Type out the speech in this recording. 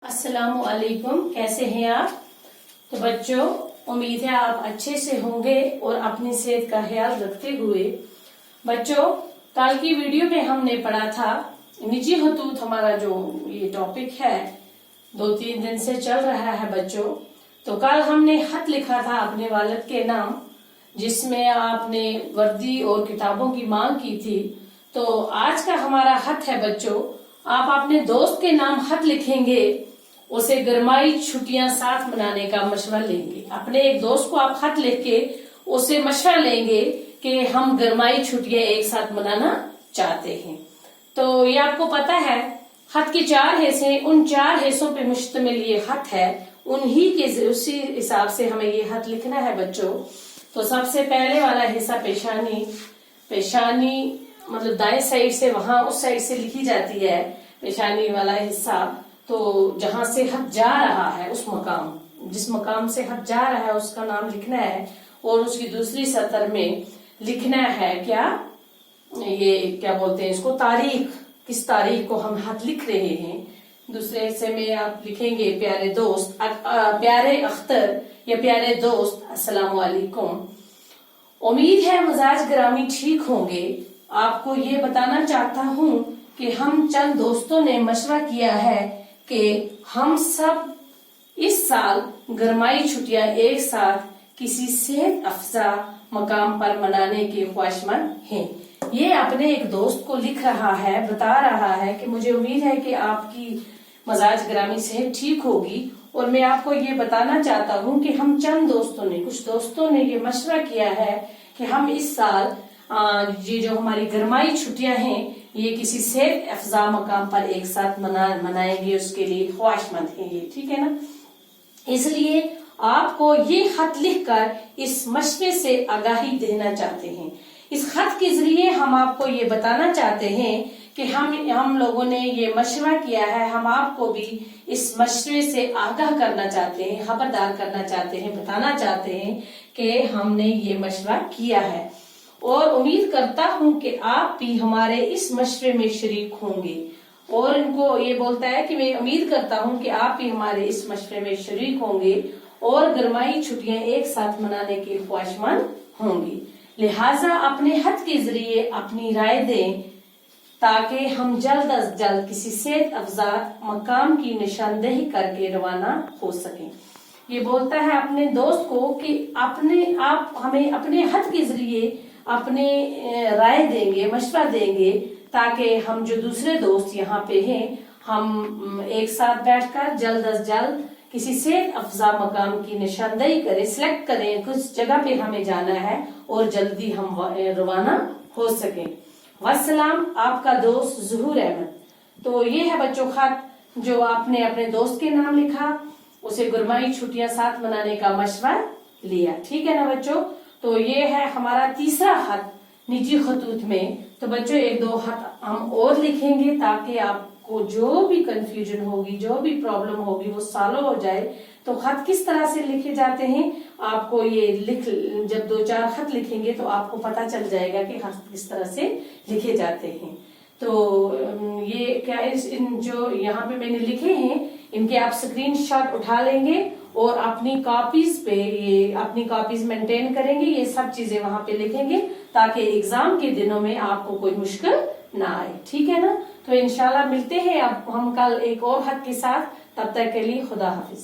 अस्सलाम वालेकुम। कैसे हैं आप? तो बच्चों, उम्मीद है आप अच्छे से होंगे और अपनी सेहत का ख्याल रखते हुए। बच्चों, कल की वीडियो में हमने पढ़ा था निजी खतूत। हमारा जो ये टॉपिक है 2-3 दिन से चल रहा है बच्चों। तो कल हमने खत लिखा था अपने वालिद के नाम, जिसमें आपने वर्दी और किताबों की मांग की थी। तो आज का हमारा खत है बच्चों, आप अपने दोस्त के नाम खत लिखेंगे, उसे गरमाई छुट्टियां साथ मनाने का मशवरा लेंगे। अपने एक दोस्त को आप खत लिख के उसे मशवरा लेंगे कि हम गरमाई छुट्टियां एक साथ मनाना चाहते हैं। तो ये आपको पता है खत की 4 हिस्से, उन 4 हिस्सों पे मुश्तमिल ये खत है। उन्हीं के उसी हिसाब से हमें ये खत लिखना है बच्चों। तो सबसे पहले वाला हिस्सा पेशानी। पेशानी मतलब दाएं साइड से, वहां उस साइड से लिखी जाती है पेशानी वाला हिस्सा। तो जहां से खत जा रहा है उस मकाम, जिस मकाम से खत जा रहा है उसका नाम लिखना है। और उसकी दूसरी सतर में लिखना है क्या, ये क्या बोलते हैं इसको, तारीख, किस तारीख को हम खत लिख रहे हैं। दूसरे हिस्से में आप लिखेंगे प्यारे दोस्त, प्यारे अख्तर या प्यारे दोस्त, अस्सलाम वालेकुम। उम्मीद है मिजाज ग्रामी ठीक होंगे। आपको ये बताना चाहता हूँ कि हम चंद दोस्तों ने मशवरा किया है कि हम सब इस साल गरमाई छुट्टियां एक साथ किसी सेहत अफजा मकाम पर मनाने के ख्वाहिशमंद हैं। ये अपने एक दोस्त को लिख रहा है, बता रहा है कि मुझे उम्मीद है कि आपकी मजाज ग्रामी सेहत ठीक होगी। और मैं आपको ये बताना चाहता हूँ कि हम चंद दोस्तों ने, कुछ दोस्तों ने ये मशवरा किया है कि हम इस साल ये जो हमारी गरमाई छुट्टियां हैं ये किसी सेहत अफजा मकाम पर एक साथ मनाएंगे, उसके लिए ख्वाहिशमंद है ये, ठीक है ना। इसलिए आपको ये खत लिखकर इस मशवरे से आगाही देना चाहते हैं। इस खत के जरिए हम आपको ये बताना चाहते हैं कि हम लोगों ने ये मशवरा किया है, हम आपको भी इस मशवरे से आगाह करना चाहते हैं, खबरदार करना चाहते हैं, बताना चाहते हैं कि हमने ये मशवरा किया है। और उम्मीद करता हूं कि आप भी हमारे इस मशवरे में शरीक होंगे। और इनको ये बोलता है कि मैं उम्मीद करता हूं कि आप भी हमारे इस मशवरे में शरीक होंगे और गरमाई छुट्टियां एक साथ मनाने के ख्वाहिशमंद होंगी। लिहाजा अपने खत के जरिए अपनी राय दें ताकि हम जल्द अज जल्द किसी सेहत अफजा मकाम की निशानदेही करके रवाना हो सकें। ये बोलता है अपने दोस्त को कि आप हमें अपने खत के जरिए अपने राय देंगे, मशवरा देंगे, ताकि हम जो दूसरे दोस्त यहाँ पे हैं हम एक साथ बैठकर जल्द अज जल्द किसी सेहत अफजा मकाम की निशानदेही करें, सिलेक्ट करें कुछ जगह पे हमें जाना है और जल्दी हम रवाना हो सकें। वस्सलाम, आपका दोस्त ज़हूर अहमद। तो ये है बच्चों खत जो आपने अपने दोस्त के नाम लिखा, उसे गरमाई छुट्टियां साथ मनाने का मशवरा लिया, ठीक है ना बच्चों। तो ये है हमारा तीसरा खत निजी खतूत में। तो बच्चों 1-2 खत हम और लिखेंगे ताकि आपको जो भी कंफ्यूजन होगी, जो भी प्रॉब्लम होगी वो सॉल्व हो जाए। तो खत किस तरह से लिखे जाते हैं आपको ये जब 2-4 खत लिखेंगे तो आपको पता चल जाएगा कि खत किस तरह से लिखे जाते हैं। तो ये क्या जो यहाँ पे मैंने लिखे हैं इनके आप स्क्रीनशॉट उठा लेंगे और अपनी कॉपीज पे ये अपनी कॉपीज मेंटेन करेंगे, ये सब चीजें वहां पे लिखेंगे ताकि एग्जाम के दिनों में आपको कोई मुश्किल ना आए, ठीक है ना। तो इंशाल्लाह मिलते हैं अब हम कल एक और खत के साथ। तब तक के लिए खुदा हाफिज।